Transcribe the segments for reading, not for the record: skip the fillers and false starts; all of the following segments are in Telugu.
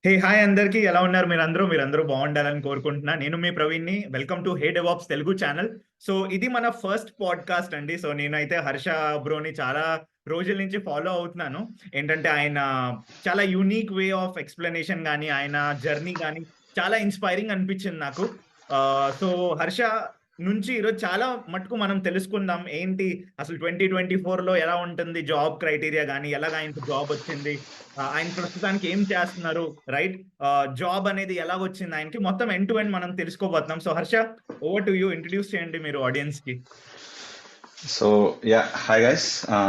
హాయ్ అందరికీ ఎలా ఉన్నారు మీరందరూ బాగుండాలని కోరుకుంటున్నా. నేను మీ ప్రవీణ్‌ని. Welcome to DevOps Telugu channel. So ఇది మన ఫస్ట్ పాడ్‌కాస్ట్ అండి. సో నేనైతే హర్ష బ్రోని చాలా రోజుల నుంచి ఫాలో అవుతున్నాను. ఏంటంటే ఆయన చాలా యూనిక్ వే ఆఫ్ ఎక్స్‌ప్లనేషన్ గాని, ఆయన జర్నీ గాని చాలా ఇన్‌స్పైరింగ్ అనిపించింది నాకు. సో హర్ష నుంచి ఈరోజు చాలా మటుకు మనం తెలుసుకుందాం. ఏంటి అసలు 2024లో ఎలా ఉంటుంది జాబ్ క్రైటీరియా గాని, ఎలాగ ఆయనకు జాబ్ వచ్చింది? ఆయన ప్రస్తుతానికి ఏం చేస్తున్నారు? రైట్? జాబ్ అనేది ఎలాగొచ్చింది ఆయనకి? మొత్తం ఎండ్ టు ఎండ్ మనం తెలుసుకోబోతున్నాం. So Harsha, over to you. Introduce చేయండి మీరు ఆడియన్స్‌కి. So hi guys.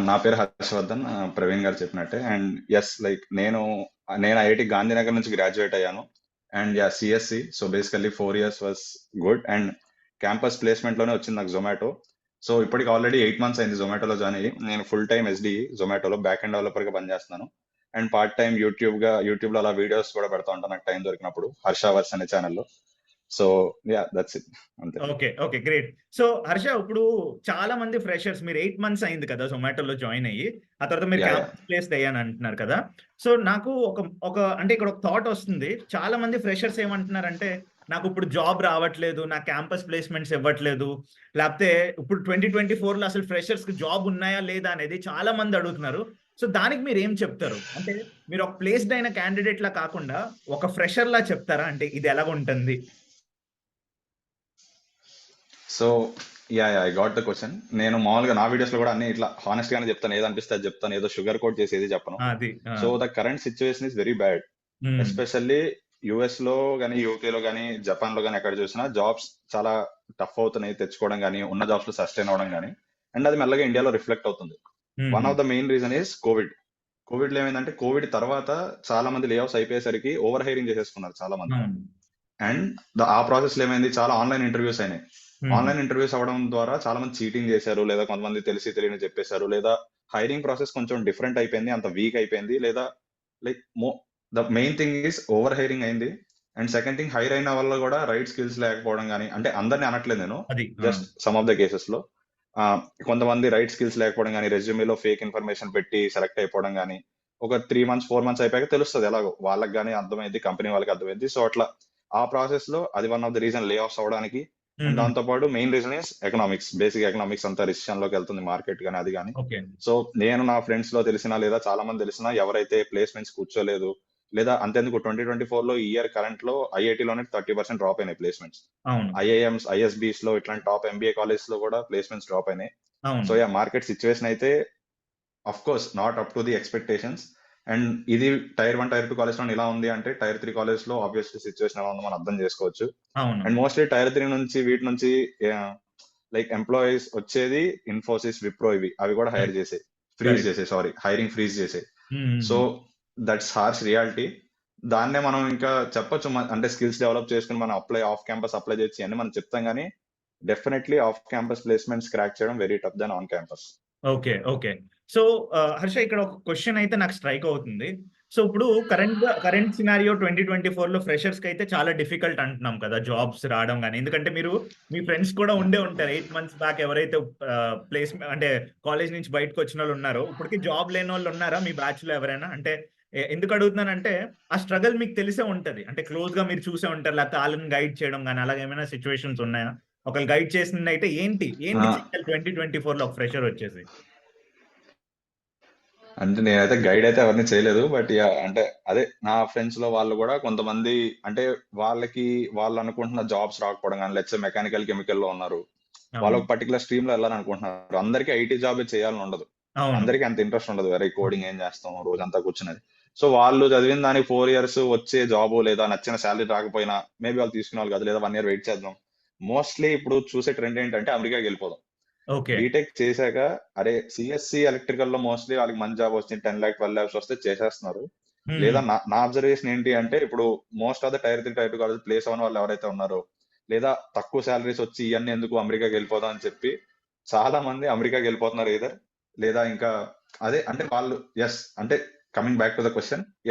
నా పేరు హర్షవర్ధన్, ప్రవీణ్ గారు చెప్పినట్టే. అండ్ నేను ఐఐటి గాంధీనగర్ నుంచి గ్రాడ్యుయేట్ అయ్యాను. And CSC. So basically 4 years was good. And campus placement లోనే వచ్చింది నాకు జొమాటో. సో ఇప్పటికి ఆల్రెడీ 8 months అయింది జొమాటోలో జాయిన్ అయ్యి. నేను ఫుల్ టైమ్ ఎస్డి జొమాటోలో బ్యాక్ ఎండ్ డెవలపర్ గా పనిచేస్తున్నాను. అండ్ పార్ట్ టైం యూట్యూబ్ లో అలా వీడియోస్ కూడా పెడతా ఉంటాను నాకు టైం దొరికినప్పుడు, హర్షవర్స్ అనే ఛానల్లో. So that's it. అంతే. ఓకే. గ్రేట్. సో హర్ష, ఇప్పుడు చాలా మంది ఫ్రెషర్స్, మీరు 8 మంత్స్ అయింది కదా జొమాటోలో జాయిన్ అయ్యి. ఆ తర్వాత మీరు యా క్యాంపస్ ప్లేస్డ్ అయ్యాను అంటున్నారు కదా! సో నాకు అంటే ఇక్కడ ఒక థాట్ వస్తుంది. చాలా మంది ఫ్రెషర్స్ ఏమంటున్నారంటే, నాకు ఇప్పుడు జాబ్ రావట్లేదు, నాకు క్యాంపస్ ప్లేస్మెంట్స్ ఇవ్వట్లేదు. లేకపోతే ఇప్పుడు 2024లో అసలు ఫ్రెషర్స్‌కి జాబ్ ఉన్నాయా లేదా అనేది చాలా మంది అడుగుతున్నారు. సో దానికి మీరు ఏం చెప్తారు? అంటే మీరు ఒక ప్లేస్డ్ అయిన క్యాండిడేట్‌లా కాకుండా ఒక ఫ్రెషర్‌లా చెప్తారా? అంటే ఇది ఎలాగుంటుంది? So I got the question. నేను మామూలుగా నా వీడియోస్ లో కూడా అన్ని ఇట్లా హానెస్ట్ గానే చెప్తాను, ఏది అనిపిస్తే అది చెప్తాను, ఏదో షుగర్ కోట్ చేసి ఏది చెప్పను. అది. ఆ! So the current situation is very bad. హ్మ్. ఎస్పెషల్లీ యుఎస్ లో కానీ, యూకే లో కానీ, జపాన్ లో కానీ ఎక్కడ చూసినా జాబ్స్ చాలా టఫ్ అవుతున్నాయి తెచ్చుకోవడం కానీ, ఉన్న జాబ్స్ లో సస్టైన్ అవ్వడం కానీ. అండ్ అది మెల్లగా ఇండియాలో రిఫ్లెక్ట్ అవుతుంది. వన్ హుహు. Of the main reason is Covid లో ఏమైందంటే, కోవిడ్ తర్వాత చాలా మంది లే ఆఫ్స్ అయిపోయేసరికి ఓవర్ హైరింగ్ చేసేసుకున్నారు చాలా మంది. అవును. అండ్ ఆ ప్రాసెస్ లో ఏమైంది, చాలా ఆన్లైన్ ఇంటర్వ్యూస్ అయినాయి. హుహు. ఆన్లైన్ ఇంటర్వ్యూస్ అవ్వడం ద్వారా చాలా మంది చీటింగ్ చేశారు, లేదా కొంతమంది తెలిసి తెలియని చెప్పేశారు, లేదా హైరింగ్ ప్రాసెస్ కొంచెం డిఫరెంట్ అయిపోయింది, అంత వీక్ అయిపోయింది, లేదా like the main thing is over hiring అయింది. అండ్ సెకండ్ థింగ్, హైర్ అయిన వల్ల కూడా రైట్ స్కిల్స్ లేకపోవడం కానీ, అంటే అందరిని అనట్లేదు నేను, అది. ఆ! Just some of the cases లో కొంతమంది రైట్ స్కిల్స్ లేకపోవడం కానీ, రెజ్యూమేలో ఫేక్ ఇన్ఫర్మేషన్ పెట్టి సెలెక్ట్ అయిపోవడం కానీ, ఒక 3 months 4 months అయిపోయాక తెలుస్తుంది ఎలాగో వాళ్ళకి కానీ అర్థమైంది, కంపెనీ వాళ్ళకి అర్థమైంది. సో అట్లా ఆ ప్రాసెస్ లో అది వన్ ఆఫ్ ద రీజన్ లే ఆఫ్స్ అవడానికి. అండ్ హుహు. దాంతో పాటు main reason is economics. Basic economics అంతా రిసెషన్ లోకి వెళ్తుంది, మార్కెట్ కానీ అది కానీ. ఓకే. సో నేను నా ఫ్రెండ్స్ లో తెలిసిన, లేదా చాలా మంది తెలిసిన ఎవరైతే ప్లేస్మెంట్స్ కూర్చోలేదు, లేదా అంతెందుకు 2024లో ఈ ఇయర్ కరెంట్ లో ఐఐటీలోనే 30% డ్రాప్ అయినాయి ప్లేస్మెంట్స్. అవును. ఐఐఎంస్, ఐఎస్బీస్ లో ఇట్లాంటి టాప్ ఎంబీఏ కాలేజ్ లో కూడా ప్లేస్మెంట్స్ డ్రాప్ అయినాయి. అవును. సో మార్కెట్ సిచ్యువేషన్ అయితే of course not up to the expectations. And ఇది టైర్ 1 టైర్ 2 కాలేజ్ లో ఇలా ఉంది అంటే, టైర్ 3 కాలేజ్ లో ఆబ్వియస్లీ సిచ్యువేషన్ ఎలా ఉందో మనం అర్థం చేసుకోవచ్చు. అవును. అండ్ మోస్ట్లీ టైర్ 3 నుంచి వీటి నుంచి లైక్ ఎంప్లాయీస్ వచ్చేది ఇన్ఫోసిస్, విప్రో, అవి కూడా హైర్ కరెక్ట్. చేసే ఫ్రీజ్ కరెక్ట్. చేసే సారీ హైరింగ్ ఫ్రీజ్ చేసే. సో హుహుహు. That's harsh reality. దాన్నే మనం ఇంకా చెప్పొచ్చు, అంటే స్కిల్స్ డెవలప్ చేసుకుని మనం ఆఫ్ క్యాంపస్ అప్లై చేయొచ్చు అని మనం చెప్తాం, కానీ definitely off campus placements crack చేయడం very tough then on campus. Okay. So Harsha, ఇక్కడ ఒక క్వెషన్ అయితే నాకు స్ట్రైక్ అవుతుంది. సో ఇప్పుడు కరెంట్ సినారియో 2024లో ఫ్రెషర్స్‌కి అయితే చాలా డిఫికల్ట్ అంటున్నాం కదా! జాబ్స్ రావడం గాని. ఎందుకంటే మీ ఫ్రెండ్స్ కూడా ఉండే ఉంటారు. 8 మంత్స్ బ్యాక్ ఎవరైతే అంటే కాలేజ్ నుంచి బయటకొచ్చినోళ్ళు ఉన్నారో, ఇప్పటికి జాబ్ లేనోళ్ళు ఉన్నారా మీ బ్యాచ్‌లో ఎవరైనా? అంటే ఎందుకు అడుగుతున్నానంటే, ఆ స్ట్రగల్ మీకు తెలిసే ఉంటది. అంటే క్లోజ్‌గా మీరు చూసే ఉంటారు. లేకపోతే ఆళ్ళని గైడ్ చేయడం గాని, అలాగ ఏమైనా సిట్యుయేషన్స్ ఉన్నాయా? ఒకళ్ళు గైడ్ చేసిందయితే ఏంటి చెయ్యాలి 2024లో ఒక ఫ్రెషర్ వచ్చేసి? అంటే నేనైతే గైడ్ అయితే ఎవరిని చేయలేదు, బట్ అంటే అదే నా ఫ్రెండ్స్ లో వాళ్ళు కూడా కొంతమంది, అంటే వాళ్ళు అనుకుంటున్న జాబ్స్ రాకపోవడం కానీ, లెట్స్ మెకానికల్ కెమికల్ లో ఉన్నారు, వాళ్ళు అవును. ఒక పర్టికులర్ స్ట్రీమ్ లో వెళ్ళాలనుకుంటున్నారు. అందరికీ ఐటీ జాబ్ చేయాలని ఉండదు, అవును. అందరికీ అంత ఇంట్రెస్ట్ ఉండదు. వేరే కోడింగ్ ఏం చేస్తాం రోజంతా కూర్చున్నది. సో వాళ్ళు చదివిన దానికి 4 years వచ్చే జాబ్, లేదా నచ్చిన శాలరీ రాకపోయినా మేబీ వాళ్ళు తీసుకునే వాళ్ళు కాదు, లేదా 1 year వెయిట్ చేద్దాం. మోస్ట్లీ ఇప్పుడు చూసే ట్రెండ్ ఏంటంటే అమెరికాకి వెళ్ళిపోదాం. ఓకే. బీటెక్ చేశాక, అరే సిఎస్సి ఎలక్ట్రికల్ లో మోస్ట్లీ వాళ్ళకి మంచి జాబ్ వచ్చింది, 10 lakhs 12 lakhs వస్తే చేసేస్తున్నారు. హ్మ్. లేదా నా అబ్జర్వేషన్ ఏంటి అంటే, ఇప్పుడు most of the tier 3 tier 2 college place అవ్వని వాళ్ళు ఎవరైతే ఉన్నారో, లేదా తక్కువ శాలరీస్ వచ్చి ఇవన్నీ ఎందుకు అమెరికాకి వెళ్ళిపోదాం అని చెప్పి చాలా మంది అమెరికాకి వెళ్ళిపోతున్నారు either. లేదా ఇంకా అదే అంటే వాళ్ళు అంటే coming back to the question,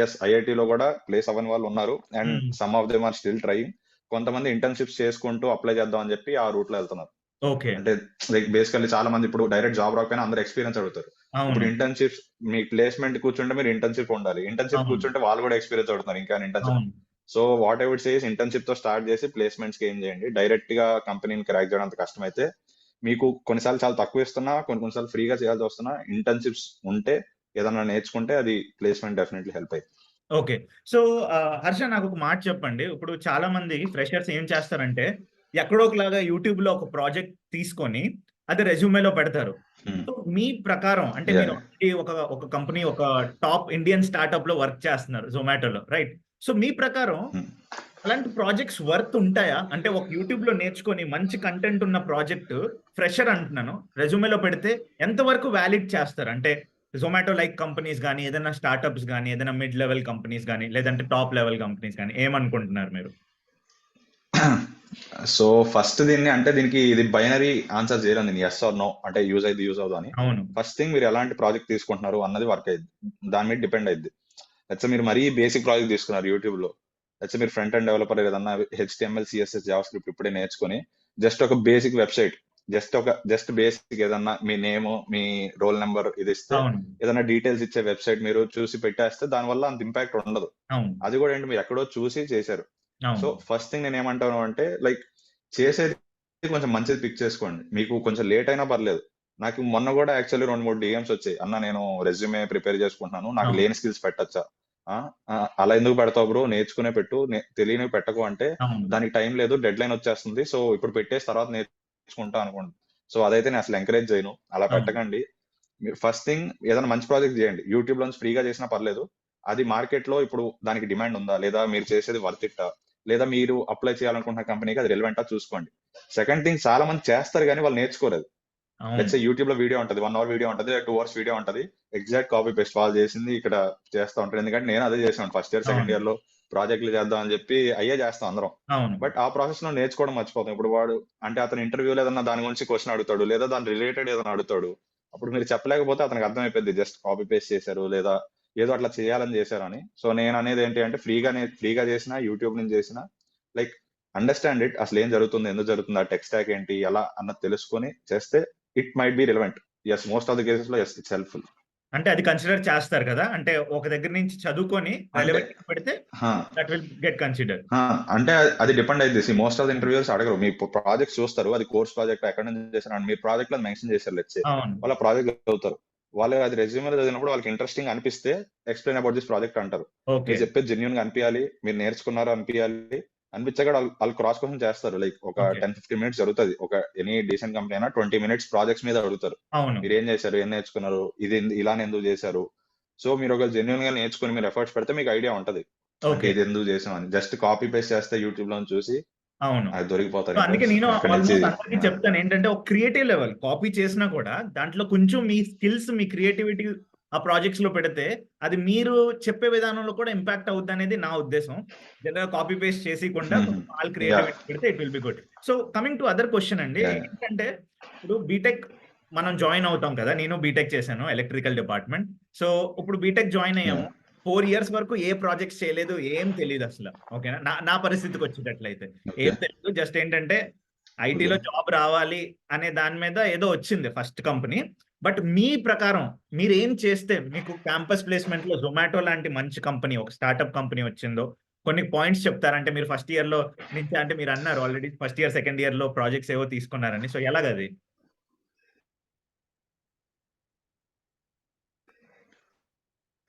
IIT లో కూడా ప్లేస్ అవ్వని వాళ్ళు ఉన్నారు. And hmm. Some of them are still trying. కొంతమంది ఇంటర్న్షిప్స్ చేసుకుంటూ అప్లై చేద్దాం అని చెప్పి ఆ రూట్ లో వెళ్తున్నారు. ఓకే. అంటే లైక్ బేసికల్లీ చాలా మంది ఇప్పుడు డైరెక్ట్ జాబ్ రాకపోయినా అందరూ ఎక్స్పీరియన్స్ అడుగుతారు. ఇప్పుడు అవును. ఇంటర్న్‌షిప్స్ మీ ప్లేస్‌మెంట్ కూర్చుంటే మీరు ఇంటర్న్‌షిప్ ఉండాలి. ఇంటర్న్‌షిప్ అవును. కూర్చుంటే వాళ్ళు కూడా ఎక్స్పీరియన్స్ అడుగుతున్నారు ఇంకా ఇంటర్న్‌షిప్. అవును. So what I would say is ఇంటర్న్‌షిప్‌తో స్టార్ట్ చేసి ప్లేస్‌మెంట్స్‌కి ఏం చేయండి. డైరెక్ట్‌గా కంపెనీని క్రాక్ చేయడం అంత కష్టమైతే మీకు కొన్నిసార్లు చాలా తక్కువ ఇస్తున్నా, కొన్ని సార్లు ఫ్రీగా చేయాల్సి వస్తున్నా ఇంటర్న్‌షిప్స్ ఉంటే ఏదన్నా నేర్చుకుంటే అది ప్లేస్‌మెంట్ డెఫినెట్‌లీ హెల్ప్ అయిద్ది. ఓకే. సో, హర్ష నాకొక మాట చెప్పండి. ఇప్పుడు చాలా మంది ఫ్రెషర్స్ ఏం చేస్తారంటే, ఎక్కడో ఒకలాగా యూట్యూబ్‌లో ఒక ప్రాజెక్ట్ తీసుకొని, అది రెజ్యూమేలో పెడతారు. హ్మ్. సో, మీ ప్రకారం అంటే మీరు యాహ్! ఆల్రెడీ ఒక కంపెనీ ఒక టాప్ ఇండియన్ స్టార్టప్‌లో వర్క్ చేస్తున్నారు జొమాటోలో రైట్? సో, మీ ప్రకారం హ్మ్. అలాంటి ప్రాజెక్ట్స్ వర్త్ ఉంటాయా? అంటే ఒక యూట్యూబ్‌లో నేర్చుకొని మంచి కంటెంట్ ఉన్న ప్రాజెక్ట్ ఫ్రెషర్ అంటున్నాను. రెజ్యూమేలో పెడితే ఎంత వరకు వాలిడ్ చేస్తారు? అంటే జొమాటో లైక్ కంపెనీస్ గాని, ఏదైనా స్టార్టప్స్ గాని, ఏదైనా మిడ్ లెవెల్ కంపెనీస్ గాని, లేదంటే టాప్ లెవెల్ కంపెనీస్ గాని ఏమనుకుంటున్నారు మీరు? సో ఫస్ట్ దీన్ని అంటే దీనికి ఇది బైనరీ ఆన్సర్ చేయలేను నేను యెస్ ఆర్ నో అంటే యూజ్ అయ్యిద్ది యూజ్ అవ్వదు అని. అవును. ఫస్ట్ థింగ్ మీరు ఎలాంటి ప్రాజెక్ట్ తీసుకుంటున్నారు అన్నది వర్క్ అయ్యిద్ది. దాని మీద డిపెండ్ అయ్యిద్ది. లెట్స్ సే మీరు మరీ బేసిక్ ప్రాజెక్ట్ తీసుకున్నారు యూట్యూబ్‌లో. లెట్స్ సే మీరు ఫ్రంట్ ఎండ్ డెవలపర్ ఏదన్నా హెచ్‌టీఎంఎల్, సీఎస్ఎస్, జావాస్క్రిప్ట్ ఇప్పుడే నేర్చుకొని జస్ట్ ఒక బేసిక్ వెబ్‌సైట్ జస్ట్ బేసిక్ ఏదన్నా మీ నేము, మీ రోల్ నంబర్ ఇది ఇస్తే అవును. ఏదన్నా డీటెయిల్స్ ఇచ్చే వెబ్‌సైట్ మీరు చూసి పెట్టేస్తే దానివల్ల అంత ఇంపాక్ట్ ఉండదు. అవును. అది కూడా ఏంటి మీరు ఎక్కడో చూసి చేశారు. సో అవును. ఫస్ట్ థింగ్ నేనేమంటాను అంటే లైక్ చేసేది కొంచెం మంచిది పిక్ చేసుకోండి. మీకు కొంచెం లేట్ అయినా పర్లేదు. నాకు మొన్న గూడా యాక్చువల్లీ 2, 3 డీఎమ్స్ వచ్చాయి. "అన్న నేను రెజ్యూమే ప్రిపేర్ చేసుకుంటున్నాను. నాకు అవును. లేని స్కిల్స్ పెట్టొచ్చా?" ఆ! "అలా ఎందుకు పెడతావు బ్రో తెలియనివి పెట్టు. తెలియనివి పెట్టకు" అంటే, అవును. "దానికి టైం లేదు. డెడ్‌లైన్ వచ్చేస్తుంది. సో ఇప్పుడు పెట్టేసి తర్వాత నేర్చుకుంటా" అనుకోండి. సో అదైతే నేను అసలు ఎంకరేజ్ చేయను. అలా అవును. పెట్టకండి. మీరు ఫస్ట్ థింగ్ ఏదైనా మంచి ప్రాజెక్ట్ చేయండి. యూట్యూబ్‌లో నుంచి ఫ్రీగా చేసినా పర్లేదు. అది మార్కెట్‌లో ఇప్పుడు దానికి డిమాండ్ ఉందా? లేదా మీరు చేసేది వర్త్ ఇట్టా? లేదా మీరు అప్లై చేయాలనుకుంటున్న కంపెనీకి అది రిలవెంటా చూసుకోండి. సెకండ్ థింగ్ చాలా మంది చేస్తారు గానీ వాళ్ళు నేర్చుకోలేదు. అవును. లెట్స్ సే యూట్యూబ్‌లో వీడియో ఉంటది. 1 అవర్ వీడియో ఉంటది. 2 అవర్స్ వీడియో ఉంటది. ఎగ్జాక్ట్ కాపీ పేస్ట్ వాళ్ళు చేసింది ఇక్కడ చేస్తా ఉంటారు. ఎందుకంటే నేను అదే చేశాను. ఫస్ట్ ఇయర్, సెకండ్ అవును. ఇయర్‌లో ప్రాజెక్ట్‌లు చేద్దాం అని చెప్పి అయ్యే చేస్తాం అందరం. అవును. బట్ ఆ ప్రాసెస్‌లో నేర్చుకోవడం మర్చిపోతాం. ఇప్పుడు వాడు అంటే అతను ఇంటర్వ్యూలో ఏదన్నా దాని గురించి క్వెషన్ అడుగుతాడు. లేదా దాని రిలేటెడ్ ఏదైనా అడుగుతాడు. అప్పుడు మీరు చెప్పలేకపోతే అతనికి అర్థమైపోద్ది. జస్ట్ కాపీ పేస్ట్ చేశారు. లేదా ఏదో అట్లా చేయాలని చేశారని. సో నేననేది ఏంటి అంటే ఫ్రీగా చేసినా, యూట్యూబ్ నుంచి చేసినా లైక్ అండర్‌స్టాండ్ ఇట్. అసలేం జరుగుతుంది? ఎందుకు జరుగుతుంది? ఆ టెక్ స్టాక్ ఏంటి? ఎలా అన్నది తెలుసుకొని చేస్తే it might be relevant. Yes. Most of the కేసెస్‌లో యెస్. It's helpful. అంటే అది కన్సిడర్ చేస్తారు కదా! అంటే ఒక దగ్గర నుంచి చదువుకొని అంటే రెలెవెంట్‌గా పెడితే ఆ! That will get considered. ఆ! అంటే అది డిపెండ్ అయిద్ది. మోస్ట్ ఆఫ్ ది ఇంటర్‌వ్యూయర్స్ అడగరు. మీ ప్రాజెక్ట్స్ చూస్తారు. అది కోర్స్ ప్రాజెక్టా? ఎక్కడి నుంచి చేశారు? అని మీరు ప్రాజెక్ట్‌లో మెన్షన్ చేశారు లెట్స్ సే. అవును. వాళ్ళు ఆ ప్రాజెక్ట్ చదువుతారు. వాళ్ళు అది రెజ్యూమ్‌లో చదివినప్పుడు వాళ్ళకి ఇంట్రెస్టింగ్ అనిపిస్తే ఎక్స్‌ప్లెయిన్ అబౌట్ థిస్ ప్రాజెక్ట్ అంటారు. ఓకే. మీరు చెప్పేది జెన్యూన్‌గా అనిపియాలి. మీరు నేర్చుకున్నారు అనిపియాలి. అనిపించాక ఆళ్ళు క్రాస్ క్వెషన్ చేస్తారు. లైక్ ఒక ఓకే. 10, 15 మినిట్స్ జరుగుతది. ఒక ఎనీ డీసెంట్ కంపెనీ అయినా 20 మినిట్స్ ప్రాజెక్ట్స్ మీద అడుగుతారు. అవును. మీరేం చేశారు? ఏం నేర్చుకున్నారు? ఇలానే ఎందుకు చేశారు? సో మీరు ఒకవేళ జెన్యూన్‌గా నేర్చుకొని మీరు ఎఫర్ట్స్ పెడితే మీకు ఐడియా ఉంటది. అంటే ఓకే. ఇది ఎందుకు చేసామని. జస్ట్ కాపీ పేస్ట్ చేస్తే యూట్యూబ్‌లోని చూసి అవును. అది సో, దొరికిపోతారు ఇంకా. అందుకే నేను అక్కడి నుంచి ఆల్‌మోస్ట్ అందరికి యాహ్! చెప్తాను. ఏంటంటే ఒక క్రియేటివ్ లెవెల్ కాపీ చేసినా కూడా దాంట్లో కొంచెం మీ స్కిల్స్, మీ క్రియేటివిటీ ఆ ప్రాజెక్ట్స్‌లో పెడితే అది మీరు చెప్పే విధానంలో కూడా ఇంపాక్ట్ అవుద్దనేది నా ఉద్దేశం. జనరల్‌గా కాపీ పేస్ట్ చేసియకుండా హుహు. కొంచెం వాళ్ళ యాహ్! క్రియేటివిటీ పెడితే it will be good. So, coming to other question అండి. యాహ్! ఏంటంటే ఇప్పుడు బీటెక్ మనం జాయిన్ అవుతాం కదా! నేను బీటెక్ చేశాను ఎలక్ట్రికల్ డిపార్ట్‌మెంట్. సో, ఇప్పుడు బీటెక్ జాయిన్ అయ్యాము. యాహ్! 4 ఇయర్స్ వరకు ఏ ప్రాజెక్ట్స్ చేయలేదు. ఏం తెలీదసల. ఓకేనా? నా నా పరిస్థితికొచ్చేటట్లయితే. ఓకే. ఏం తెలీదు. జస్ట్ ఏంటంటే ఓకే. ఐటీలో జాబ్ రావాలి అనే దాని మీద ఏదో వచ్చింది ఫస్ట్ కంపెనీ. బట్ మీ ప్రకారం మీరేం చేస్తే మీకు క్యాంపస్ ప్లేస్‌మెంట్‌లో జొమాటో లాంటి మంచి కంపెనీ ఒక స్టార్టప్ కంపెనీ వచ్చిందో కొన్ని పాయింట్స్ చెప్తారా? అంటే మీరు ఫస్ట్ ఇయర్‌లో నుంచి అంటే మీరన్నారు ఆల్రెడీ ఫస్ట్ ఇయర్, సెకండ్ ఇయర్‌లో ప్రాజెక్ట్స్ ఏవో తీసుకున్నారని. సో ఎలాగది?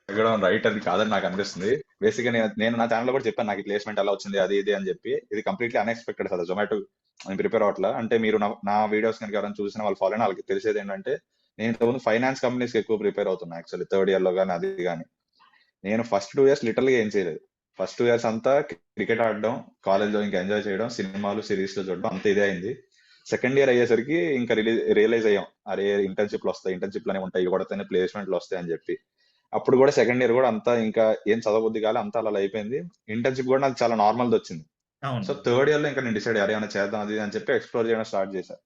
అడగడం రైట్ అది కాదని నాకనిపిస్తుంది. బేసిక్‌గా నేను నేను నా ఛానెల్‌లో కూడా చెప్పాను. నాకు ఈ ప్లేస్‌మెంట్ అలా వచ్చింది. అది ఇది అని చెప్పి. ఇది కంప్లీట్‌లీ అన్‌ఎక్స్‌పెక్టెడ్ అసలు జొమాటో నేను ప్రిపేర్ అవ్వట్లా. అంటే మీరు నా వీడియోస్ గనుక ఎవరైనా చూసిన వాళ్ళు ఫాలో అయిన ఆళ్ళకి తెలిసేదేంటంటే, నేను ఇంతకుముందు ఫైనాన్స్ కంపెనీస్‌కి ఎక్కువ ప్రిపేర్ అవుతున్నా యాక్చువల్లీ థర్డ్ ఇయర్‌లో గాని అది గాని. నేను ఫస్ట్ 2 ఇయర్స్ లిటరల్‌గా ఏం చేయలేదు. ఫస్ట్ 2 ఇయర్స్ అంతా క్రికెట్ ఆడడం, కాలేజ్‌లో ఇంకా ఎంజాయ్ చేయడం, సినిమాలు, సీరీస్‌లు చూడడం అంతా ఇదే అయింది. సెకండ్ ఇయర్ అయ్యేసరికి ఇంకా రియలైజ్ అయ్యాం. అరే! ఇంటర్న్‌షిప్‌లొస్తాయి. ఇంటర్న్‌షిప్‌లనేవి ఉంటాయి. ఇవి కొడితేనే ప్లేస్‌మెంట్‌లొస్తాయి అని చెప్పి. అప్పుడు కూడా సెకండ్ ఇయర్ కూడా అంతా ఇంకా ఏం చదవబుద్ధి కాలే. అంతా అలా అయిపోయింది. ఇంటర్న్‌షిప్ కూడా నాకు చాలా నార్మల్‌దొచ్చింది. అవును. సో థర్డ్ ఇయర్‌లో ఇంకా నేను డిసైడ్ అయ్యా. అరే! ఏమైనా చేద్దాం అది ఇది అని చెప్పి ఎక్స్‌ప్లోర్ చేయడం స్టార్ట్ చేశా.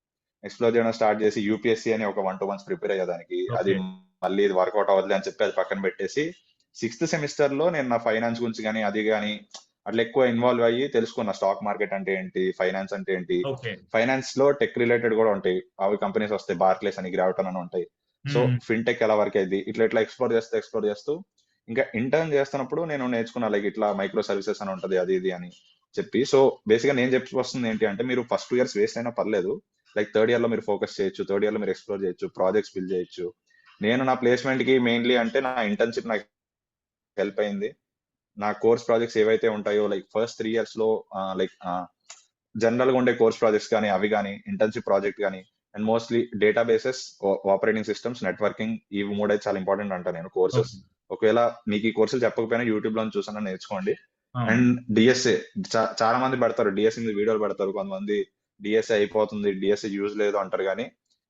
ఎక్స్‌ప్లోర్ చేయడం స్టార్ట్ చేసి యూపీఎస్సీ అని ఒక 1, 2 మంత్స్ ప్రిపేర్ అయ్యా దానికి. అది ఓకే. మళ్ళీ ఇది వర్కౌట్ అవ్వదులే అని చెప్పి అది పక్కన పెట్టేసి, సిక్స్త్ సెమిస్టర్‌లో నేను నా ఫైనాన్స్ గురించి గాని, అది గాని అట్లా ఎక్కువ ఇన్వాల్వ్ అయ్యి తెలుసుకున్న స్టాక్ మార్కెట్ అంటే ఏంటి, ఫైనాన్స్ అంటే ఏంటి. ఓకే. ఫైనాన్స్ లో టెక్ రిలేటెడ్ కూడా ఉంటాయి, అవి కంపెనీస్ వస్తాయి, బార్క్లేస్ అని, గ్రావిటన్ అని ఉంటాయి. సో హ్మ్. ఫిన్టెక్ ఎలా వర్క్ అయింది, ఇట్లా ఇట్లా ఎక్స్ప్లోర్ చేస్తూ ఇంకా ఇంటర్న్ చేస్తున్నప్పుడు నేను నేర్చుకున్నా, లైక్ ఇట్లా మైక్రో సర్వీసెస్ అని ఉంటది, అది ఇది అని చెప్పి. సో బేసిక్ గా నేను చెప్పి వస్తుంది ఏంటి అంటే, మీరు ఫస్ట్ 2 years వేస్ట్ అయినా పర్లేదు, లైక్ థర్డ్ ఇయర్ లో మీరు ఫోకస్ చేయొచ్చు, థర్డ్ ఇయర్ లో మీరు ఎక్స్ప్లోర్ చేయొచ్చు, ప్రాజెక్ట్స్ బిల్డ్ చేయొచ్చు. నేను నా ప్లేస్మెంట్ కి మెయిన్లీ అంటే నా ఇంటర్న్షిప్ నాకు హెల్ప్ అయింది. నా కోర్స్ ప్రాజెక్ట్స్ ఏవైతే ఉంటాయో, లైక్ ఫస్ట్ 3 years లో లైక్ జనరల్ గా ఉండే కోర్స్ ప్రాజెక్ట్స్ కానీ, అవి కానీ, ఇంటర్న్షిప్ ప్రాజెక్ట్ కానీ, and mostly databases, operating systems, networking, ఇవి మూడైతే చాలా ఇంపార్టెంట్ అంట నేను కోర్సెస్. ఓకే. ఒకవేళ మీకు ఈ కోర్సులు చెప్పకపోయినా యూట్యూబ్ లో చూసన్నా నేర్చుకోండి. అవును. అండ్ డిఎస్ఏ చాలా మంది పెడతారు, డిఎస్ఏ మీద వీడియోలు పెడతారు, కొంతమంది డిఎస్ఏ అయిపోతుంది, డిఎస్ఏ యూజ్ లేదు అంటారు. కానీ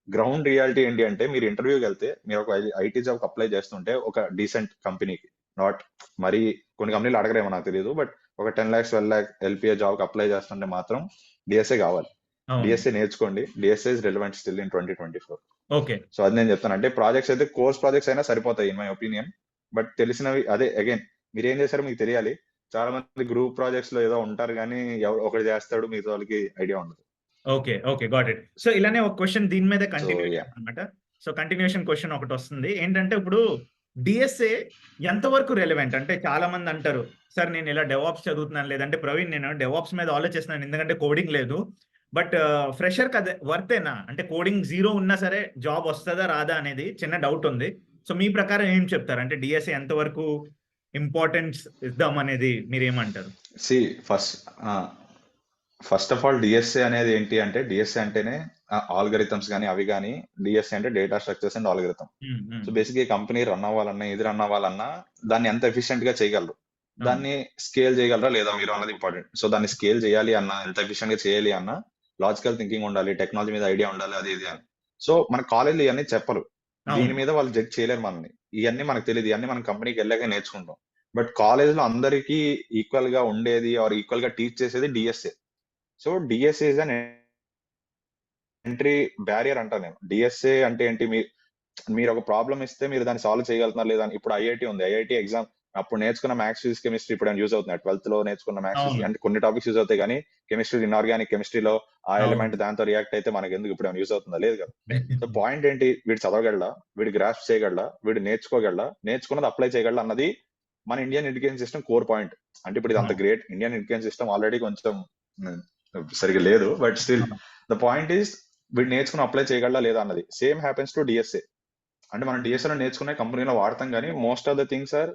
గ్రౌండ్ రియాలిటీ ఏంటి అంటే, మీరు ఇంటర్వ్యూకి వెళ్తే, మీరు ఒక ఐటీ జాబ్ అప్లై చేస్తుంటే ఒక డీసెంట్ కంపెనీకి, నాట్ మరి కొన్ని కంపెనీలు అడగరేమో నాకు తెలియదు, బట్ ఒక 10 lakhs 12 lakh LPA job apply చేస్తుంటే మాత్రం డిఎస్ఏ కావాలి. అవును. డిఎస్ఏ నేర్చుకోండి, DSA is relevant still in 2024. Okay. So అది నేను చెప్తాను. అంటే ప్రాజెక్ట్స్ అయితే కోర్స్ ప్రాజెక్ట్స్ అయినా సరిపోతాయి ఇన్ మై ఒపీనియన్. బట్ తెలిసినవి అదే, అగైన్ మీరు ఏం చేశారో మీకు తెలియాలి. చాలా మంది గ్రూప్ ప్రాజెక్ట్స్ లో ఏదో ఉంటారు, కానీ ఒకటి చేస్తాడు, మిగతా వాళ్ళకి ఐడియా ఉండదు. Okay. Okay. Got it. So ఇలానే ఒక క్వెషన్ దీని మీద సో కంటిన్యూషన్ అన్నమాట. సో కంటిన్యూషన్ క్వెషన్ ఒకటొస్తుంది. ఏంటంటే ఇప్పుడు డీఎస్ఏ ఎంతవరకు రెలెవెంట్? అంటే చాలా మంది అంటారు, "సార్ నేను ఇలా డెవాప్స్ చదువుతున్నాను." లేదంటే "ప్రవీణ్ నేను డెవాప్స్ మీద ఆలోచిస్తున్నాను. ఎందుకంటే కోడింగ్ లేదు. బట్ ఫ్రెషర్‌కి అది వర్తేనా? అంటే కోడింగ్ జీరో ఉన్నా సరే జాబ్ వస్తదా? రాదా? అనేది చిన్న డౌట్ ఉంది. సో మీ ప్రకారం ఏం చెప్తారు? అంటే డీఎస్ఏ ఎంతవరకు ఇంపార్టెన్స్ ఇద్దాం అనేది మీరేమంటారు? See first of all DSA అనేది ఏంటి అంటే, డిఎస్ఏ అంటేనే ఆల్గరిథమ్స్ కానీ, అవి కానీ. డిఎస్ఏ అంటే డేటా స్ట్రక్చర్స్ అండ్ ఆల్గరిథమ్. హ్మ్. హ్మ్. సో బేసిక్ ఈ కంపెనీ రన్ అవ్వాలన్నా, ఇది రన్ అవ్వాలన్నా, దాన్ని ఎంత ఎఫిషియెంట్ గా చేయగలరు, అవును. దాన్ని స్కేల్ చేయగలరా లేదా మీరు అన్నది ఇంపార్టెంట్. సో దాన్ని స్కేల్ చేయాలి అన్నా, ఎంత ఎఫిషియెంట్ గా చేయాలి అన్నా, లాజికల్ థింకింగ్ ఉండాలి, టెక్నాలజీ మీద ఐడియా ఉండాలి, అది ఇది అని. సో మన కాలేజీలో ఇవన్నీ చెప్పరు, దీని అవును. మీద వాళ్ళు జడ్జ్ చేయలేరు మనల్ని. ఇవన్నీ మనకు తెలియదు, ఇవన్నీ మనం కంపెనీకి వెళ్ళాక నేర్చుకుంటాం. బట్ కాలేజ్ లో అందరికీ ఈక్వల్ గా ఉండేది ఆర్ ఈక్వల్ గా టీచ్ చేసేది DSA. So DSA is an entry barrier అంటా నేను. డిఎస్ఏ అంటే ఏంటి, మీరు ఒక ప్రాబ్లం ఇస్తే మీరు దాన్ని సాల్వ్ చేయగలుగుతున్నారు లేదా అని. ఇప్పుడు ఐఐటి ఉంది, ఐఐటి ఎగ్జామ్ అప్పుడు నేర్చుకున్న మ్యాథ్స్, ఫిజిక్స్, కెమిస్ట్రీ ఇప్పుడు యూజ్ అవుతున్నాయి. 12th లో నేర్చుకున్న మ్యాథ్స్, ఫిజిక్స్ అవును. అంటే కొన్ని టాపిక్స్ యూజ్ అవుతాయి, కానీ కెమిస్ట్రీ, ఇన్ఆర్గానిక్ కెమిస్ట్రీలో ఆ అవును. ఎలిమెంట్ దాంతో రియాక్ట్ అయితే మనకి ఎందుకు, ఇప్పుడు యూజ్ అవుతుందా? లేదు కదా. సో పాయింట్ ఏంటి, వీడు చదవగలడా, వీడు గ్రాస్ప్ చేయగలడా, వీడు నేర్చుకోగలడా, నేర్చుకున్నది అప్లై చేయగలడా అన్నది మన Indian education system core point. అంటే ఇప్పుడు ఇది అంత అవును. Great Indian education system already కొంచెం ఉమ్, సరిగ్గా లేదు, బట్ స్టిల్ అవును. ద పాయింట్ ఈస్, వీడు నేర్చుకుని అప్లై చేయగలడా లేదా అన్నది. Same happens to DSA. అంటే మనం డిఎస్ఏ నేర్చుకునే కంపెనీలో వాడతాం, కానీ most of the things are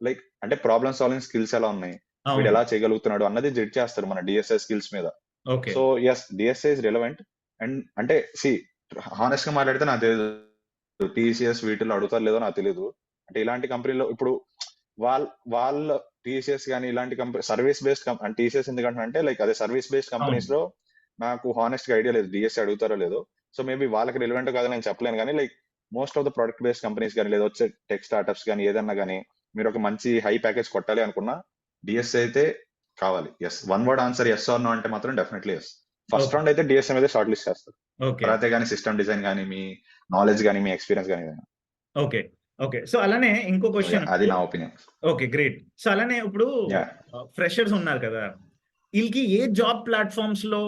like, అంటే ప్రాబ్లమ్ సాల్వింగ్ స్కిల్స్ ఎలా ఉన్నాయి, వీడు అవును. ఎలా చేయగలుగుతున్నాడు అన్నది జడ్జ్ చేస్తారు మన డిఎస్ఏ స్కిల్స్ మీద. Okay. So yes, DSA is relevant. And అంటే హానెస్ట్ గా మాట్లాడితే నాకు తెలియదు, టీసీఎస్ వీటిలో అడుగుతారు లేదో నాకు తెలియదు. అంటే ఇలాంటి కంపెనీలో ఇప్పుడు వాళ్ళ టీసీఎస్ కానీ ఇలాంటి కంపెనీ సర్వీస్ బేస్డ్ అంటే టీసీఎస్ ఎందుకంటే లైక్ అదే సర్వీస్ బేస్డ్ కంపెనీస్ అవును. లో నాకు హానెస్ట్ గా ఐడియా లేదు డిఎస్ఏ అడుగుతారో లేదో. సో మేబీ వాళ్ళకి రిలవెంట్ కాదని నేను చెప్పలేను, కానీ like most of the product based companies కానీ, లేదా వచ్చే టెక్ స్టార్ట్అప్స్ కానీ, ఏదన్నా కానీ మీరు ఒక మంచి హై ప్యాకేజ్ కొట్టాలి అనుకున్నా డిఎస్ఏ అయితే కావాలి. Yes, one word answer yes or no అంటే మాత్రం definitely yes. First okay. Round అయితే డిఎస్ఏ మీద షార్ట్ లిస్ట్ చేస్తారు. ఓకే. తర్వాత కానీ సిస్టమ్ డిజైన్ కానీ, మీ నాలెడ్జ్ కానీ, మీ ఎక్స్పీరియన్స్ కానీ. ఓకే. ఓకే. సో అలానే ఇంకో సో క్వెషన్ అది ఇప్పుడు నా ఒపీనియన్. ఓకే. గ్రేట్. సో అలానే ఇప్పుడు యా ఫ్రెషర్స్ ఉన్నారు కదా! ఈళ్ళకి ఏ జాబ్ ప్లాట్‌ఫార్మ్స్‌లో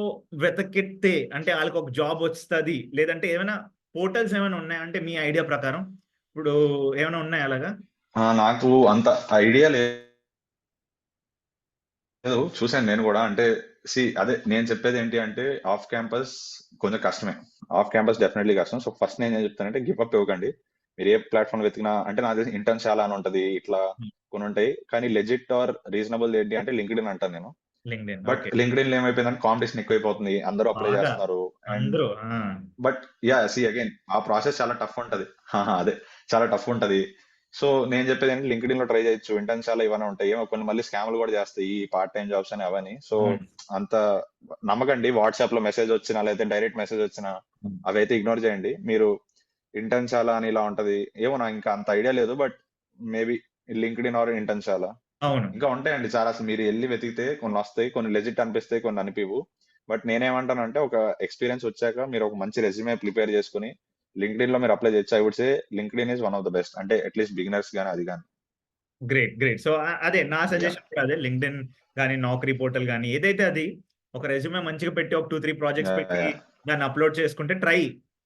వెతికితే అంటే ఆళ్ళకొక జాబ్ వస్తది. లేదంటే ఏమైనా పోర్టల్స్ ఏమైనా ఉన్నాయా? అంటే మీ ఐడియా ప్రకారం. ఇప్పుడు ఏమైనా ఉన్నాయా అలాగా? నాకు అంత ఐడియా లేదు, చూసాను నేను కూడా. అంటే అదే నేను చెప్పేది ఏంటి అంటే, ఆఫ్ క్యాంపస్ కొంచెం కష్టమే. ఆఫ్ క్యాంపస్ డెఫినెట్లీ కష్టం. సో ఫస్ట్ నేను ఏం చెప్తానంటే, గివ్ అప్ ఇవ్వకండి. మీరు ఏ ప్లాట్ఫామ్ వెతికినా, అంటే నాకు తెలిసి ఇంటర్న్ చాలా అని ఉంటది, ఇట్లా హ్మ్. కొన్ని ఉంటాయి. కానీ లెజిట్ ఆర్ రీజనబుల్ ఏంటి అంటే లింక్డ్ఇన్ అంటాను నేను. లింక్డ్ఇన్. But okay. లింక్డ్ఇన్ లో ఏమైపోయిందంటే కాంపిటీషన్ ఎక్కువైపోతుంది, అందరూ అప్లై బాగా చేస్తున్నారు. అండ్ అందరూ. ఆ! బట్ యా అగైన్ ఆ ప్రాసెస్ చాలా టఫ్ ఉంటది. అదే చాలా టఫ్ ఉంటది. సో నేను చెప్పేది ఏంటంటే, లింక్డ్ఇన్ లో ట్రై చేయొచ్చు, ఇంటర్న్స్ చాలా ఇవన్నీ ఉంటాయి. ఏమో కొన్ని మళ్ళీ స్కామ్లు కూడా చేస్తాయి ఈ పార్ట్ టైం జాబ్స్ అని అవని. సో అవును. అంత నమ్మకండి. వాట్సాప్ లో మెసేజ్ వచ్చినా, లేదా డైరెక్ట్ మెసేజ్ వచ్చినా హ్మ్. అవైతే ఇగ్నోర్ చేయండి. మీరు ఇంటర్న్ చాలా అని ఇలా ఉంటది, ఏమో నాకు ఇంకా అంత ఐడియా లేదు. But maybe LinkedIn or intern చాలా అవును. ఇంకా ఉంటాయండి చాలా. అసలు మీరు వెళ్ళి వెతికితే కొన్ని వస్తాయి, కొన్ని లెజిట్ అనిపిస్తాయి, కొన్ని అనిపివు. బట్ నేనేమంటానంటే, ఒక ఎక్స్పీరియన్స్ వచ్చాక మీరు ఒక మంచి రెజ్యూమే ప్రిపేర్ చేసుకుని లింక్డ్ఇన్ లో మీరు అప్లై చేయొచ్చు. I would say LinkedIn is one of the best, అంటే అట్లీస్ట్ బిగినర్స్ గానీ అది కానీ. గ్రేట్. సో, అదే నా యాహ్! సజెషన్ కూడా అదే. లింక్డ్ఇన్ గాని, నౌకరీ పోర్టల్ గాని ఏదైతే అది ఒక రెజ్యూమే మంచిగా పెట్టి ఒక 2, 3 ప్రాజెక్ట్స్ యాహ్! పెట్టి యాహ్! దాన్ని అప్‌లోడ్ చేసుకుంటే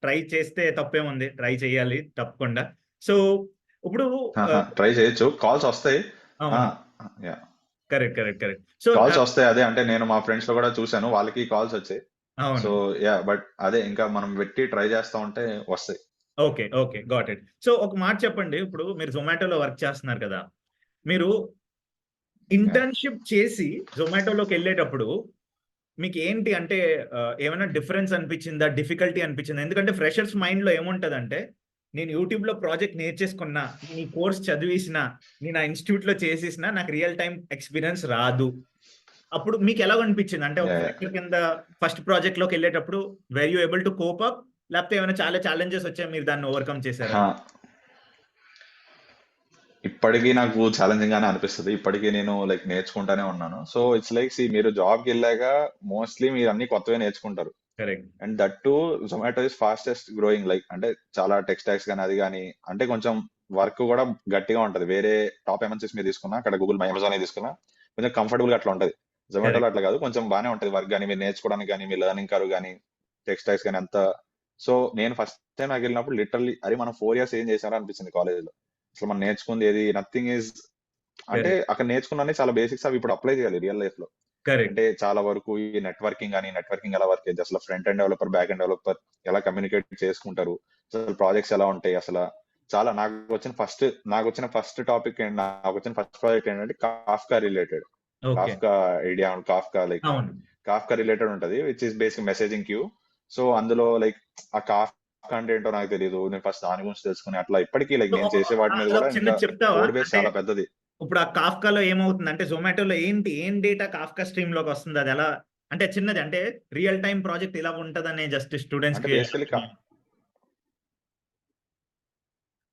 ట్రై చేస్తే తప్పేముంది. ట్రై చేయాలి తప్పకుండా. సో, ఇప్పుడు ఆహా! ఆహ్, ట్రై చేయొచ్చు. కాల్స్ వస్తాయి. ఆ! అవును. యాహ్! కరెక్ట్. సో, కాల్స్ వస్తాయి. అదే అంటే నేను మా ఫ్రెండ్స్‌లో కూడా చూసాను. వాళ్ళకి కాల్స్ వచ్చాయి. అవును. So, yeah! బట్ అదే ఇంకా మనం పెట్టి ట్రై చేస్తా ఉంటే వస్తాయి. ఓకే. Got it. సో, ఒక మాట చెప్పండి. ఇప్పుడు మీరు జొమాటోలో వర్క్ చేస్తున్నారు కదా! మీరు యాహ్! ఇంటర్న్‌షిప్ చేసి జొమాటోలోకెళ్ళేటప్పుడు మీకేంటి అంటే ఏమైనా డిఫరెన్స్ అనిపిచ్చిందా? డిఫికల్టీ అనిపిచ్చిందా? ఎందుకంటే ఫ్రెషర్స్ మైండ్‌లో ఏముంటదంటే, నేను యూట్యూబ్‌లో ప్రాజెక్ట్ నేర్చేసుకున్నా, నేను ఈ కోర్స్ చదివేసినా, నేను ఆ ఇన్‌స్టిట్యూట్‌లో చేసేసినా నాకు రియల్ టైమ్ ఎక్స్‌పీరియన్స్ రాదు. అప్పుడు మీకెలాగనిపిచ్చింది? అంటే ఒక యాహ్! యాహ్! ఫ్రెషర్ కింద ఫస్ట్ ప్రాజెక్ట్‌లోకెళ్ళేటప్పుడు were you able to cope up? లేకపోతే ఏమైనా చాలా ఛాలెంజెస్ వచ్చాయి మీరు దాన్ని ఓవర్‌కమ్ చేసారా? ఆ! ఇప్పటికి నాకు ఛాలెంజింగ్ గానే అనిపిస్తది. ఇప్పటికి నేను లైక్ నేర్చుకుంటానే ఉన్నాను. సో, ఇట్స్ లైక్ మీరు జాబ్‌కెళ్ళాక మోస్ట్‌లీ మీరు అన్ని కొత్తవే నేర్చుకుంటారు. Correct. And that two Zomato is fastest growing like అంటే చాలా టెక్ స్టాక్స్ గాని అది గాని అంటే కొంచెం వర్క్ కూడా గట్టిగా ఉంటది. వేరే టాప్ ఎంఎన్సీస్ మీద తీసుకున్నా, అక్కడ గూగుల్, అమెజాన్ తీసుకున్నా కొంచెం కంఫర్టబుల్‌గా అట్లా ఉంటది. జొమాటోలో కరెక్ట్. అట్లా కాదు. కొంచెం బానే ఉంటది వర్క్ గాని, మీరు నేర్చుకోవడానికి గాని, మీ లెర్నింగ్ కర్వ్ గాని, టెక్ స్టాక్స్ గాని అంతా. సో, నేను ఫస్ట్ టైమ్ నాకెళ్ళినప్పుడు లిటరల్లీ అరే! మనం 4 ఇయర్స్ ఏం చేశారా అనిపించింది కాలేజ్‌లో. అసలు మనం నేర్చుకుంది ఏది నథింగ్ ఈస్ అంటే కరెక్ట్. అక్కడ నేర్చుకున్నన్ని చాలా బేసిక్స్ అవి ఇప్పుడు అప్లై చేయాలి రియల్ లైఫ్‌లో. కరెక్ట్. అంటే చాలా వరకు ఈ నెట్వర్కింగ్ గాని, నెట్వర్కింగ్ ఎలా వర్క్ అయిద్ది? అసలు front end developer, back end developer ఎలా కమ్యూనికేట్ చేసుకుంటారు? అసలు ప్రాజెక్ట్స్ ఎలా ఉంటాయి? చాలా నాకొచ్చిన ఫస్ట్ టాపిక్ ఏంటి నాకొచ్చిన ఫస్ట్ ప్రాజెక్ట్ ఏంటంటే Kafka related. Okay. Kafka idea Kafka like అవును. కాఫ్కా రిలేటెడ్ ఉంటది. Which is basic messaging queue. So, అందులో లైక్ ఆ కాఫ్కా అంటే ఏంటో నాకు తెలీదు. నేను ఫస్ట్ దాని గురించి తెలుసుకొని అట్లా ఇప్పటికి లైక్ సో, నేను చేసే వాటి మీద కూడా అదొక ఇంకా చిన్నది చెప్తావా? కోడ్ బేస్ అంటే చాలా పెద్దది. ఇప్పుడు ఆ కాఫ్కాలో ఏమవుతుంది? అంటే జొమాటోలో ఏం డేటా కాఫ్కా స్ట్రీమ్‌లోకొస్తుంది? అదెలా అంటే చిన్నది అంటే రియల్ టైమ్ ప్రాజెక్ట్ ఇలా ఉంటదనే జస్ట్ అంటే స్టూడెంట్స్‌కి బేసికల్లీ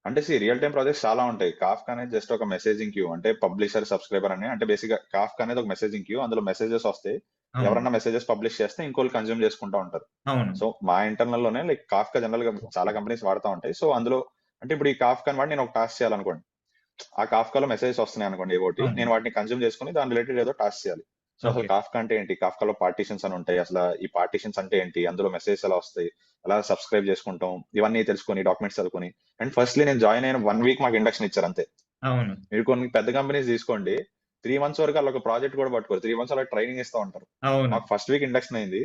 అంటే రియల్ టైమ్ ప్రాజెక్ట్స్ చాలా ఉంటాయి. కాఫ్కా అనేది జస్ట్ ఒక మెసేజింగ్ క్యూ. అంటే పబ్లిషర్, సబ్స్క్రైబర్ అని అంటే బేసిక్‌గా కాఫ్కా అనేది ఒక మెసేజింగ్ క్యూ. అందులో మెసేజెస్ వస్తాయి. అవును. ఎవరన్నా మెసేజెస్ పబ్లిష్ చేస్తే ఇంకోళ్ళు కన్జ్యూమ్ చేసుకుంటా ఉంటారు. అవును. సో, మా ఇంటర్నల్‌లోనే లైక్ కాఫ్కా జనరల్‌గా చాలా కంపెనీస్ వాడతా ఉంటాయి. సో, అందులో అంటే ఇప్పుడు ఈ కాఫ్కాని వాడి నేను ఒక టాస్క్ చేయాలనుకోండి. ఆ కాఫ్కాలో మెసేజెస్ వస్తున్నాయనుకోండి ఏవోటి. అవును. నేను వాటిని కన్జ్యూమ్ చేసుకొని దాని రిలేటెడ్ ఏదో టాస్క్ చేయాలి. సో, అసలు ఓకే. కాఫ్కా అంటే ఏంటి? కాఫ్కాలో పార్టిషన్స్ అని ఉంటాయి. ఈ పార్టిషన్స్ అంటే ఏంటి? అందులో మెసేజెస్ ఎలా వస్తాయి? ఎలా సబ్స్క్రైబ్ చేసుకుంటాం? ఇవన్నీ తెలుసుకొని, డాక్యుమెంట్స్ చదువుకొని అండ్ ఫస్ట్‌లీ నేను జాయిన్ అయిన 1 వీక్ మాకు ఇండక్షన్ ఇచ్చారు అంతే. అవును. మీరు కొన్ని పెద్ద కంపెనీస్ తీసుకోండి. 3 మంత్స్ వరకు ఆళ్ళొక ప్రాజెక్ట్ కూడా పట్టుకోరు. 3 మంత్స్ అలా ట్రైనింగ్ ఇస్తా ఉంటారు. అవును. మాకు ఫస్ట్ వీక్ ఇండక్షన్ అయింది.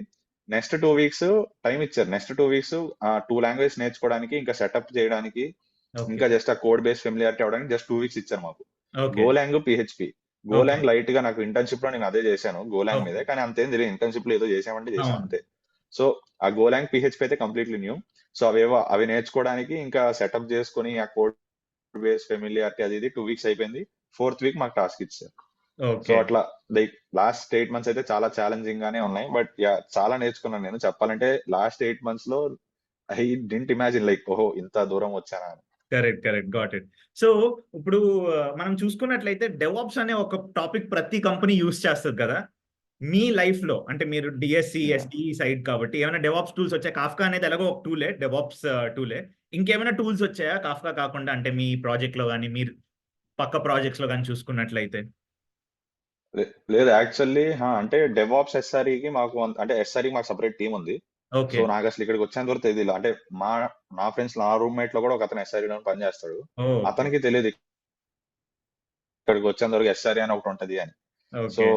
నెక్స్ట్ 2 వీక్స్ టైమ్ ఇచ్చారు. నెక్స్ట్ 2 వీక్స్ 2 లాంగ్వేజెస్ నేర్చుకోవడానికి, ఇంకా సెటప్ చేయడానికి, ఓకే. ఇంకా జస్ట్ ఆ కోడ్ బేస్ ఫెమిలియారిటీ అవ్వడానికి జస్ట్ 2 వీక్స్ ఇచ్చారు మాకు. Okay. Go along, PHP. Okay. Go along లైట్‌గా నాకు ఇంటర్న్‌షిప్‌లో నేను అదే చేశాను. Go along okay. మీదే. కానీ అంతేం తెలీదు. ఇంటర్న్‌షిప్‌లో ఏదో చేశామంటే చేశాం అవును. అంతే. సో, ఆ గోలాంగ్, పీహెచ్‌పీ అయితే కంప్లీట్‌లీ న్యూ. సో, అవి నేర్చుకోవడానికి ఇంకా సెటప్ చేసుకొని ఆ కోడ్ బేస్ ఫెమిలియారిటీ అది ఇది 2 వీక్స్ అయిపోయింది. ఫోర్త్ వీక్ మాకు టాస్క్ ఇచ్చారు. So, okay. అట్లా లైక్ లాస్ట్ 8 మంత్స్ అయితే చాలా ఛాలెంజింగ్ గానే ఉన్నాయి. But yeah! చాలా నేర్చుకున్నాను నేను. చెప్పాలంటే లాస్ట్ 8 మంత్స్‌లో ఐ డిడ్ంట్ ఇమాజిన్ లైక్ ఓహో! ఇంత దూరం వచ్చానా అని. కరెక్ట్. Got it. సో, ఇప్పుడు మనం చూసుకున్నట్లయితే డెవాప్స్ అనే ఒక టాపిక్ ప్రతి కంపెనీ యూజ్ చేస్తది కదా! మీ లైఫ్‌లో అంటే మీరు డీఎస్‌సీ, యాహ్! ఎస్‌ఈ సైడ్ కాబట్టి ఏమైనా డెవాప్స్ టూల్స్ వచ్చాయా? కాఫ్కా అనేది ఎలాగో ఒక టూలే. డెవాప్స్ టూలే. ఇంకేమైనా టూల్స్ వచ్చాయా కాఫ్కా కాకుండా? అంటే మీ ప్రాజెక్ట్‌లో గాని, మీరు పక్క ప్రాజెక్ట్స్‌లో గాని చూసుకున్నట్లయితే? లే లేదు యాక్చువల్లీ అంటే డెవాప్స్ ఎస్ఆర్‌ఈకి అంటే ఎస్ఆర్‌ఈకి మాకు సెపరేట్ టీమ్ ఉంది. So, okay. నాకసలు ఇక్కడికి వచ్చేంత వరకు తెలీదు. అంటే మా నా ఫ్రెండ్స్ నా రూమ్‌మేట్‌లో కూడా ఒకతను ఎస్ఆర్‌ఈలోనే పని చేస్తాడు. ఓకే. అతనికి తెలీదు ఇక్కడికి వచ్చేంత వరకు ఎస్ఆర్‌ఈ అని ఒకటుంటది అని. So, okay.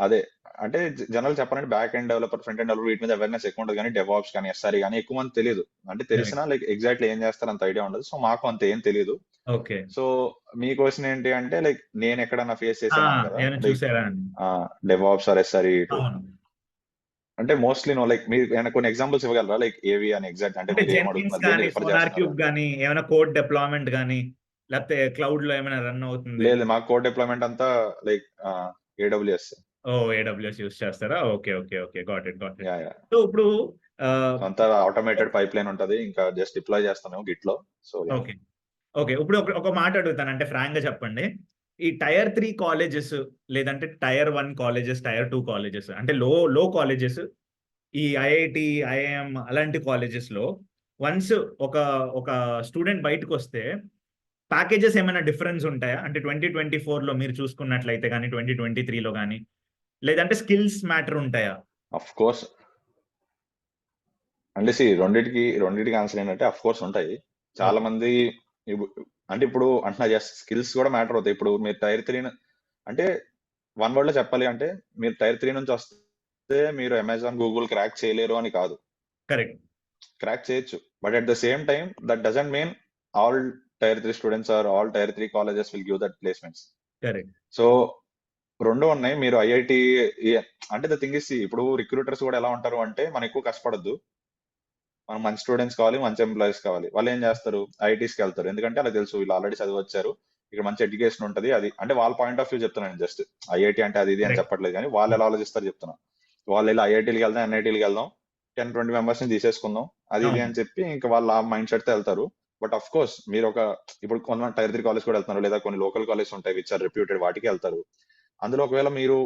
అదే. అంటే జనరల్‌గా చెప్పాలంటే back end developer, front end developer వీటి మీద అవేర్‌నెస్ ఎక్కువుంటది గానీ, డెవాప్స్ కానీ, ఎస్ఆర్‌ఈ గానీ ఎక్కువ మందికి తెలీదు. అంటే కరెక్ట్. తెలిసినా లైక్ ఎగ్జాక్ట్‌లీ ఏం చేస్తారో అంత ఐడియా ఉండదు. సో, మాకు అంత ఏం తెలీదు. ఓకే. సో, మీ క్వెషన్ ఏంటి అంటే లైక్ నేనెక్కడన్నా ఫేస్ ఆ! చేశానా కదా! ఏమైనా లైక్ చూసారా అని? DevOps or SRE tool. అవును. అంటే మోస్ట్‌లీ లైక్ మీరు ఏమైనా కొన్ని ఎగ్జాంపుల్స్ ఇవ్వగలరా? లైక్ ఏవి అని ఎగ్జాక్ట్ అంటే అంటే మీరేం జెన్కిన్స్ అడుగుతున్నారు? దేన్ని గాని, రిఫర్ సోనార్ చేస్తున్నారు క్యూబ్ అని? గాని, ఏమైనా కోడ్ డిప్లాయ్‌మెంట్ గాని, లేకపోతే క్లౌడ్‌లో ఏమైనా రన్ అవుతుంది. లేదు మా కోడ్ డిప్లాయ్‌మెంట్ అంతా లైక్ ఏడబ్ల్యూఎస్. ఓహ్! ఏడబ్ల్యూఎస్ యూజ్ చేస్తారా? Okay. Got it. Yeah! So, ఇప్పుడు ఆహ్, సో, అంతా ఆటోమేటెడ్ పైప్‌లైన్ ఉంటది. ఇంకా జస్ట్ డిప్లాయ్ చేస్తాం గిట్‌లో. So, yeah! ఓకే. ఇప్పుడు ఒక మాట అడుగుతాను. అంటే ఫ్రాంక్‌గా చెప్పండి. ఈ టైర్ 3 కాలేజెస్ లేదంటే టైర్ 1 కాలేజెస్, టైర్ 2 కాలేజెస్ అంటే లో కాలేజెస్ ఈ ఐఐటీ, ఐఐఎం అలాంటి కాలేజెస్‌లో వన్స్ ఒక ఒక స్టూడెంట్ బయటకొస్తే ప్యాకేజెస్ ఏమైనా డిఫరెన్స్ ఉంటాయా? అంటే 2024లో మీరు చూసుకున్నట్లయితే గానీ, 2023లో గానీ, లేదంటే స్కిల్స్ మ్యాటర్ ఉంటాయా? అఫ్ కోర్స్ అంటే రెండిటికి ఆన్సర్ ఏంటంటే అఫ్ కోర్స్ ఉంటాయి. చాలా ఓకే. మంది అంటే ఇప్పుడు అంటున్నా జస్ట్ స్కిల్స్ కూడా మ్యాటర్ అవుతాయి. ఇప్పుడు మీరు టైర్ 3 అంటే వన్ వర్డ్ లో చెప్పాలి అంటే మీరు టైర్ 3 నుంచి వస్తే మీరు అమెజాన్, గూగుల్ క్రాక్ చేయలేరు అని కాదు. కరెక్ట్. క్రాక్ చేయొచ్చు. But at the same time that doesn't mean all tier 3 students are all tier 3 colleges will give that placements. Correct. So రెండు ఉన్నాయి. మీరు ఐఐటి అంటే ద థింగ్ ఇస్ ఇప్పుడు రిక్రూటర్స్ కూడా ఎలా ఉంటారు అంటే మనం ఎక్కువ కష్టపడద్దు, మనం మంచి స్టూడెంట్స్ కావాలి, మంచి ఎంప్లాయీస్ కావాలి. వాళ్ళు ఏం చేస్తారు, ఐఐటీస్కి వెళ్తారు. ఎందుకంటే అలా తెలుసు వీళ్ళు ఆల్రెడీ చదివి వచ్చారు, ఇక్కడ మంచి ఎడ్యుకేషన్ ఉంటుంది. అది అంటే వాళ్ళ పాయింట్ ఆఫ్ వ్యూ చెప్తున్నాను. జస్ట్ ఐఐటి అంటే అది ఇది అని కరెక్ట్. చెప్పట్లేదు, కానీ వాళ్ళు ఎలా ఆలోచిస్తారు చెప్తున్నా. వాళ్ళు ఇలా ఐఐటీకి వెళ్దాం, ఎన్ఐటీకి వెళ్దాం, 10-20 మెంబర్స్ ని తీసేసుకుందాం, అది ఇది అవును. అని చెప్పి ఇంకా వాళ్ళు ఆ మైండ్ సెట్ తో వెళ్తారు. బట్ అఫ్ కోర్స్ మీరు ఇప్పుడు కొంతమంది టైర్ 3 కాలేజ్ కూడా వెళ్తున్నారు, లేదా కొన్ని లోకల్ కాలేజ్ ఉంటాయి విచ్ ఆర్ రెప్యూటెడ్, వాటికి వెళ్తారు. అందులో ఒకవేళ మీరు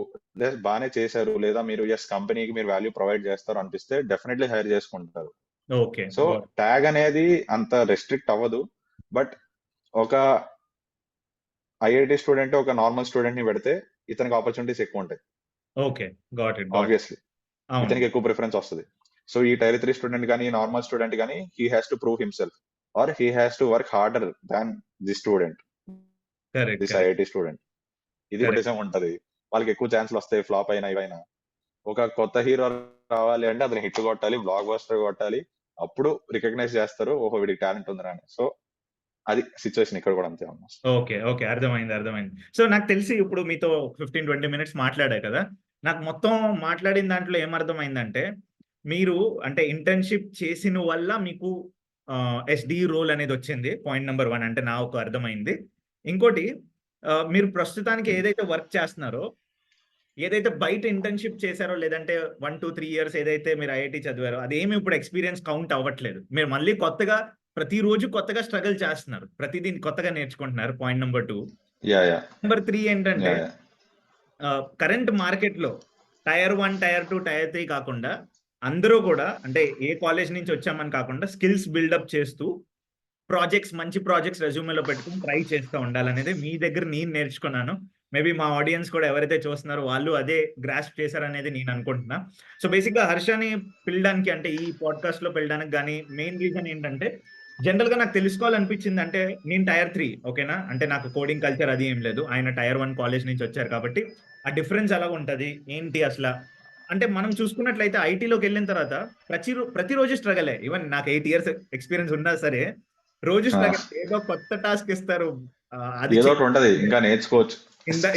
బాగానే చేశారు, లేదా మీరు కంపెనీకి మీరు వాల్యూ ప్రొవైడ్ చేస్తారు అనిపిస్తే డెఫినెట్లీ హైర్ చేసుకుంటారు. ఓకే. సో ట్యాగ్ అనేది అంత రెస్ట్రిక్ట్ అవ్వదు. బట్ ఒక ఐఐటి స్టూడెంట్ ఒక నార్మల్ స్టూడెంట్ ని పెడితే ఇతనికి ఆపర్చునిటీస్ ఎక్కువ ఉంటాయి. ఓకే. Got it. ఆబ్వియస్లీ అవును. ఇతనికి ఎక్కువ ప్రిఫరెన్స్ వస్తుంది. సో ఈ టైర్ 3 స్టూడెంట్ కానీ నార్మల్ స్టూడెంట్ కానీ he has to prove himself or he has to work harder than the student, correct. This correct. IIT student. ఇది కరెక్ట్. కొట్టేసం ఉంటది. వాళ్ళకి ఎక్కువ ఛాన్స్లు వస్తాయి, ఫ్లాప్ అయినా ఇవైనా. ఒక కొత్త హీరో రావాలి అంటే అతను హిట్ కొట్టాలి, బ్లాక్ బస్టర్ కొట్టాలి, అప్పుడు రికగ్నైజ్ చేస్తారు, ఓహో వీడికి టాలెంట్ ఉందిరా అని. సో అది సిచ్యువేషన్ ఇక్కడ కూడా అంతే ఆల్మోస్ట్. ఓకే. ఓకే. అర్థమైంది. అర్థమైంది. సో నాకు తెలిసి ఇప్పుడు మీతో 15-20 మినిట్స్ మాట్లాడా కదా! నాకు మొత్తం మాట్లాడిన దాంట్లో ఏమర్థమైందంటే, మీరు అంటే ఇంటర్న్‌షిప్ చేసిన వల్ల మీకు ఎస్‌డి రోల్ అనేదొచ్చింది. పాయింట్ నంబర్ 1 అంటే నాకు అర్థమైంది. ఇంకోటి మీరు ప్రస్తుతానికి ఏదైతే వర్క్ చేస్తున్నారో, ఏదైతే బయట ఇంటర్న్‌షిప్ చేశారో లేదంటే 1, 2, 3 ఇయర్స్ ఏదైతే మీరు ఐఐటీ చదివారో అదేమి ఇప్పుడు ఎక్స్‌పీరియన్స్ కౌంట్ అవ్వట్లేదు. మీరు మళ్ళీ కొత్తగా ప్రతిరోజు కొత్తగా స్ట్రగల్ చేస్తున్నారు. ప్రతిదీ కొత్తగా నేర్చుకుంటున్నారు. Point number 2. Yeah yeah number 3 ఏంటంటే యా యా కరెంట్ మార్కెట్‌లో టైర్ 1, టైర్ 2, టైర్ 3 కాకుండా అందరూ కూడా అంటే ఏ కాలేజ్ నుంచి వచ్చామని కాకుండా స్కిల్స్ బిల్డప్ చేస్తూ మంచి ప్రాజెక్ట్స్ రెజ్యూమేలో పెట్టుకొని ట్రై చేస్తా ఉండాలనేది మీ దగ్గర నేను నేర్చుకున్నాను. మేబీ మా ఆడియన్స్ కూడా ఎవరైతే చూస్తున్నారో వాళ్ళు అదే గ్రాస్ప్ చేశారనేది నేను అనుకుంటున్నా. సో బేసిక్‌గా హర్షని పిలడానికి అంటే ఈ పాడ్‌కాస్ట్‌లో పిలడానికి గాని మెయిన్ రీజన్ ఏంటంటే జనరల్‌గా నాకు తెలుసుకోవాలనిపించింది అంటే నేను టైర్ 3 ఓకేనా? అంటే నాకు కోడింగ్ కల్చర్ అది ఏం లేదు. ఆయన టైర్ 1 కాలేజ్ నుంచి వచ్చారు కాబట్టి ఆ డిఫరెన్స్ ఎలా ఉంటది? ఏంటి అసల? అంటే మనం చూసుకున్నట్లయితే ఐటీలోకెళ్ళిన తర్వాత ప్రతిరోజు స్ట్రగలే. ఈవెన్ నాకు 8 ఇయర్స్ ఎక్స్‌పీరియన్స్ ఉన్నా సరే రోజు స్ట్రగల్. ఏదో కొత్త టాస్క్ ఇస్తారు. అది ఏదో ఒకటి ఉంటది, ఇంకా నేర్చుకోవచ్చు.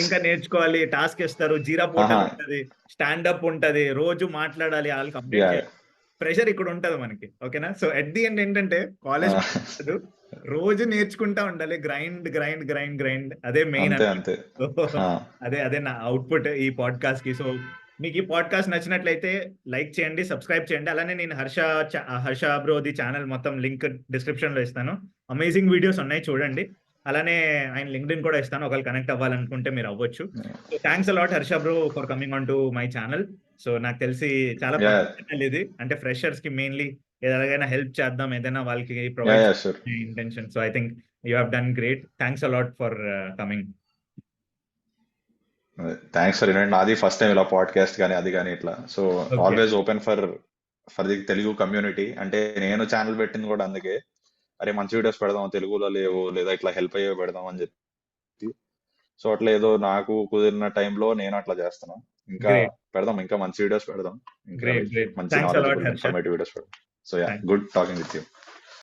ఇంకా నేర్చుకోవాలి. టాస్క్ ఇస్తారు. జీరా ఆహా పోర్టల్ ఉంటది. స్టాండప్ ఉంటది. రోజు మాట్లాడాలి. ఆళ్ళకి అప్డేట్ యా చేయాలి. ప్రెషర్ ఇక్కడ ఉంటది మనకి. ఓకేనా? సో ఎట్ ది ఎండ్ ఏంటంటే కాలేజ్ కాదు. రోజు నేర్చుకుంటా ఉండాలి. గ్రైండ్ అదే మెయిన్ అంతే అన్నమాట. అంతే. సో ఆ, అదే నా అవుట్‌పుట్ ఈ పాడ్‌కాస్ట్‌కి. సో మీకు ఈ పాడ్‌కాస్ట్ నచ్చినట్లయితే లైక్ చేయండి, సబ్స్క్రైబ్ చేయండి. అలానే నేను హర్ష బ్రోది ఛానల్ మొత్తం లింక్ డిస్క్రిప్షన్‌లో ఇస్తాను. అమేజింగ్ వీడియోస్ ఉన్నాయి చూడండి. అలానే ఆయన లింక్డ్ఇన్ కూడా ఇస్తాను. ఒకవేళ కనెక్ట్ అవ్వాలనుకుంటే మీరు అవ్వచ్చు. So thanks a lot Harsha bro for coming on to my channel. So నాకు తెలిసి చాలా యా పెద్ద ఛానల్ ఇది. అంటే ఫ్రెషర్స్‌కి మెయిన్‌లీ ఎలాగైనా హెల్ప్ చేద్దాం. ఏదైనా వాళ్ళకి yeah provide yeah sure. Intention. So I think you have done great. Thanks a lot for coming. Thanks for invite. నాది ఫస్ట్ టైం ఇలా పాడ్కాస్ట్ కానీ అది కానీ ఇట్లా. So okay. Always open for the Telugu community. అంటే నేను ఛానల్ పెట్టింది కూడా అందుకే, అరే మంచి వీడియోస్ పెడదాం, తెలుగులో లేవు, లేదా ఇట్లా హెల్ప్ అయ్యే పెడదాం అని చెప్పి. సో అట్లా ఏదో నాకు కుదిరిన టైంలో నేను అట్లా చేస్తున్నాను. ఇంకా గ్రేట్. పెడదాం, ఇంకా మంచి వీడియోస్ పెడదాం, ఇంకా గ్రేట్. మంచి thanks a lot knowledgeable Harsha. Informative videos పెడదాం. So yeah, thanks. Good talking with you.